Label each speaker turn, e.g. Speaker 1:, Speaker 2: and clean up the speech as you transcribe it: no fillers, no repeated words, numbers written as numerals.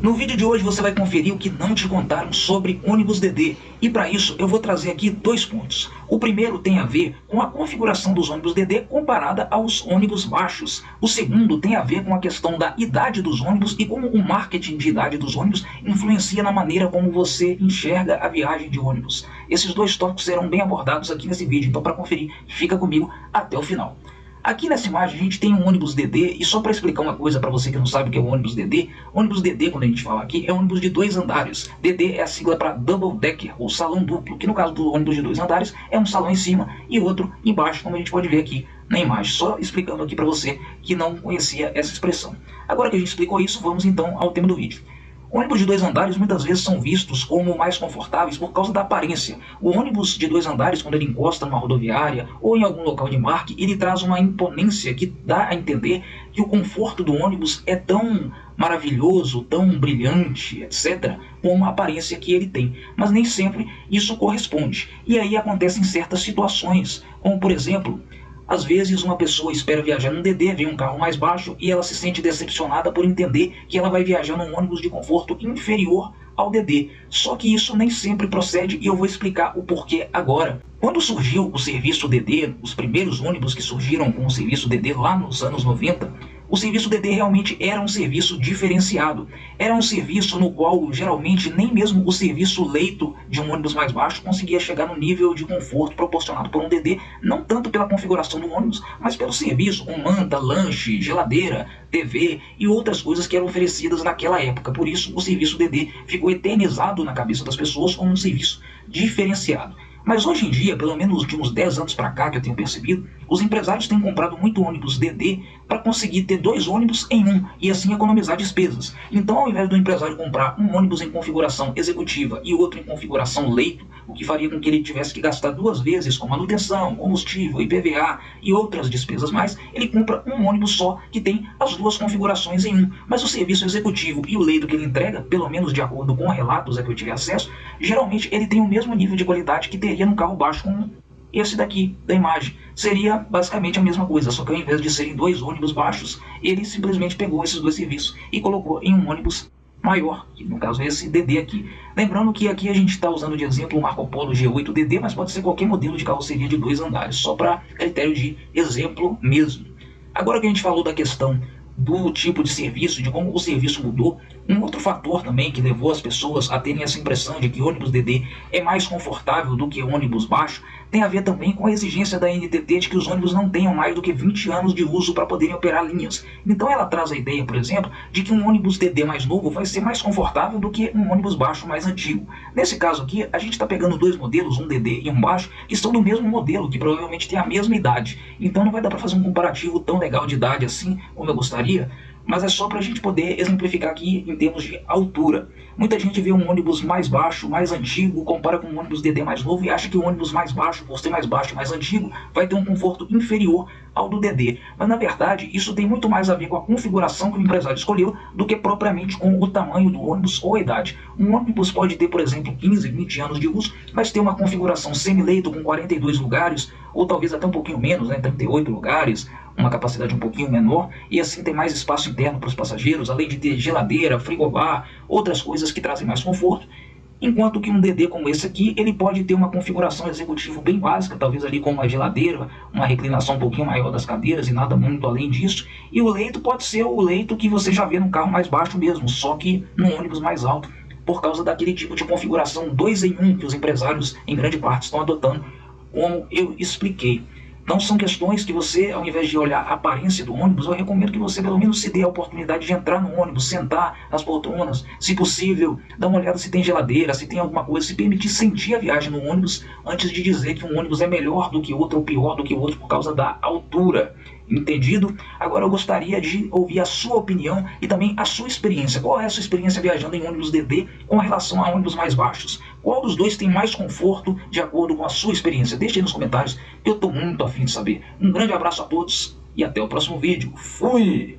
Speaker 1: No vídeo de hoje você vai conferir o que não te contaram sobre ônibus DD, e para isso eu vou trazer aqui dois pontos. O primeiro tem a ver com a configuração dos ônibus DD comparada aos ônibus baixos. O segundo tem a ver com a questão da idade dos ônibus e como o marketing de idade dos ônibus influencia na maneira como você enxerga a viagem de ônibus. Esses dois tópicos serão bem abordados aqui nesse vídeo, então para conferir, fica comigo até o final. Aqui nessa imagem a gente tem um ônibus DD, e só para explicar uma coisa para você que não sabe o que é o ônibus DD, quando a gente fala aqui, é um ônibus de 2 andares. DD é a sigla para Double Decker, ou salão duplo, que no caso do ônibus de 2 andares é um salão em cima e outro embaixo, como a gente pode ver aqui na imagem, só explicando aqui para você que não conhecia essa expressão. Agora que a gente explicou isso, vamos então ao tema do vídeo. Ônibus de 2 andares muitas vezes são vistos como mais confortáveis por causa da aparência. O ônibus de 2 andares, quando ele encosta numa rodoviária ou em algum local de embarque, ele traz uma imponência que dá a entender que o conforto do ônibus é tão maravilhoso, tão brilhante, etc., como a aparência que ele tem. Mas nem sempre isso corresponde. E aí acontecem certas situações, como por exemplo, às vezes uma pessoa espera viajar num DD, vem um carro mais baixo e ela se sente decepcionada por entender que ela vai viajar num ônibus de conforto inferior ao DD. Só que isso nem sempre procede e eu vou explicar o porquê agora. Quando surgiu o serviço DD, os primeiros ônibus que surgiram com o serviço DD lá nos anos 90, o serviço DD realmente era um serviço diferenciado. Era um serviço no qual geralmente nem mesmo o serviço leito de um ônibus mais baixo conseguia chegar no nível de conforto proporcionado por um DD, não tanto pela configuração do ônibus, mas pelo serviço, com manta, lanche, geladeira, TV e outras coisas que eram oferecidas naquela época. Por isso o serviço DD ficou eternizado na cabeça das pessoas como um serviço diferenciado. Mas hoje em dia, pelo menos de uns 10 anos para cá que eu tenho percebido, os empresários têm comprado muito ônibus DD para conseguir ter 2 ônibus em um e assim economizar despesas. Então, ao invés do empresário comprar um ônibus em configuração executiva e outro em configuração leito, o que faria com que ele tivesse que gastar 2 vezes com manutenção, combustível, IPVA e outras despesas mais, ele compra um ônibus só que tem as 2 configurações em um. Mas o serviço executivo e o leito que ele entrega, pelo menos de acordo com relatos a que eu tive acesso, geralmente ele tem o mesmo nível de qualidade que teria no carro baixo como esse daqui da imagem. Seria basicamente a mesma coisa, só que ao invés de serem 2 ônibus baixos, ele simplesmente pegou esses 2 serviços e colocou em um ônibus maior, que no caso é esse DD aqui. Lembrando que aqui a gente está usando de exemplo o Marco Polo G8 DD, mas pode ser qualquer modelo de carroceria de 2 andares, só para critério de exemplo mesmo. Agora que a gente falou da questão do tipo de serviço, de como o serviço mudou, um outro fator também que levou as pessoas a terem essa impressão de que ônibus DD é mais confortável do que ônibus baixo, tem a ver também com a exigência da NTT de que os ônibus não tenham mais do que 20 anos de uso para poderem operar linhas. Então ela traz a ideia, por exemplo, de que um ônibus DD mais novo vai ser mais confortável do que um ônibus baixo mais antigo. Nesse caso aqui, a gente está pegando 2 modelos, um DD e um baixo, que são do mesmo modelo, que provavelmente tem a mesma idade. Então não vai dar para fazer um comparativo tão legal de idade assim, como eu gostaria, mas é só para a gente poder exemplificar aqui em termos de altura. Muita gente vê um ônibus mais baixo, mais antigo, compara com um ônibus DD mais novo e acha que o ônibus mais baixo, por ser mais baixo e mais antigo, vai ter um conforto inferior ao do DD. Mas na verdade, isso tem muito mais a ver com a configuração que o empresário escolheu do que propriamente com o tamanho do ônibus ou a idade. Um ônibus pode ter, por exemplo, 15, 20 anos de uso, mas ter uma configuração semi-leito com 42 lugares, ou talvez até um pouquinho menos, 38 lugares, uma capacidade um pouquinho menor, e assim tem mais espaço interno para os passageiros, além de ter geladeira, frigobar, outras coisas que trazem mais conforto. Enquanto que um DD como esse aqui, ele pode ter uma configuração executiva bem básica, talvez ali com uma geladeira, uma reclinação um pouquinho maior das cadeiras e nada muito além disso. E o leito pode ser o leito que você já vê num carro mais baixo mesmo, só que num ônibus mais alto, por causa daquele tipo de configuração 2 em 1 que os empresários em grande parte estão adotando, como eu expliquei. Não são questões que você, ao invés de olhar a aparência do ônibus, eu recomendo que você pelo menos se dê a oportunidade de entrar no ônibus, sentar nas poltronas, se possível, dar uma olhada se tem geladeira, se tem alguma coisa, se permitir sentir a viagem no ônibus antes de dizer que um ônibus é melhor do que outro ou pior do que o outro por causa da altura. Entendido? Agora eu gostaria de ouvir a sua opinião e também a sua experiência. Qual é a sua experiência viajando em ônibus DD com relação a ônibus mais baixos? Qual dos dois tem mais conforto de acordo com a sua experiência? Deixe aí nos comentários que eu estou muito afim de saber. Um grande abraço a todos e até o próximo vídeo. Fui!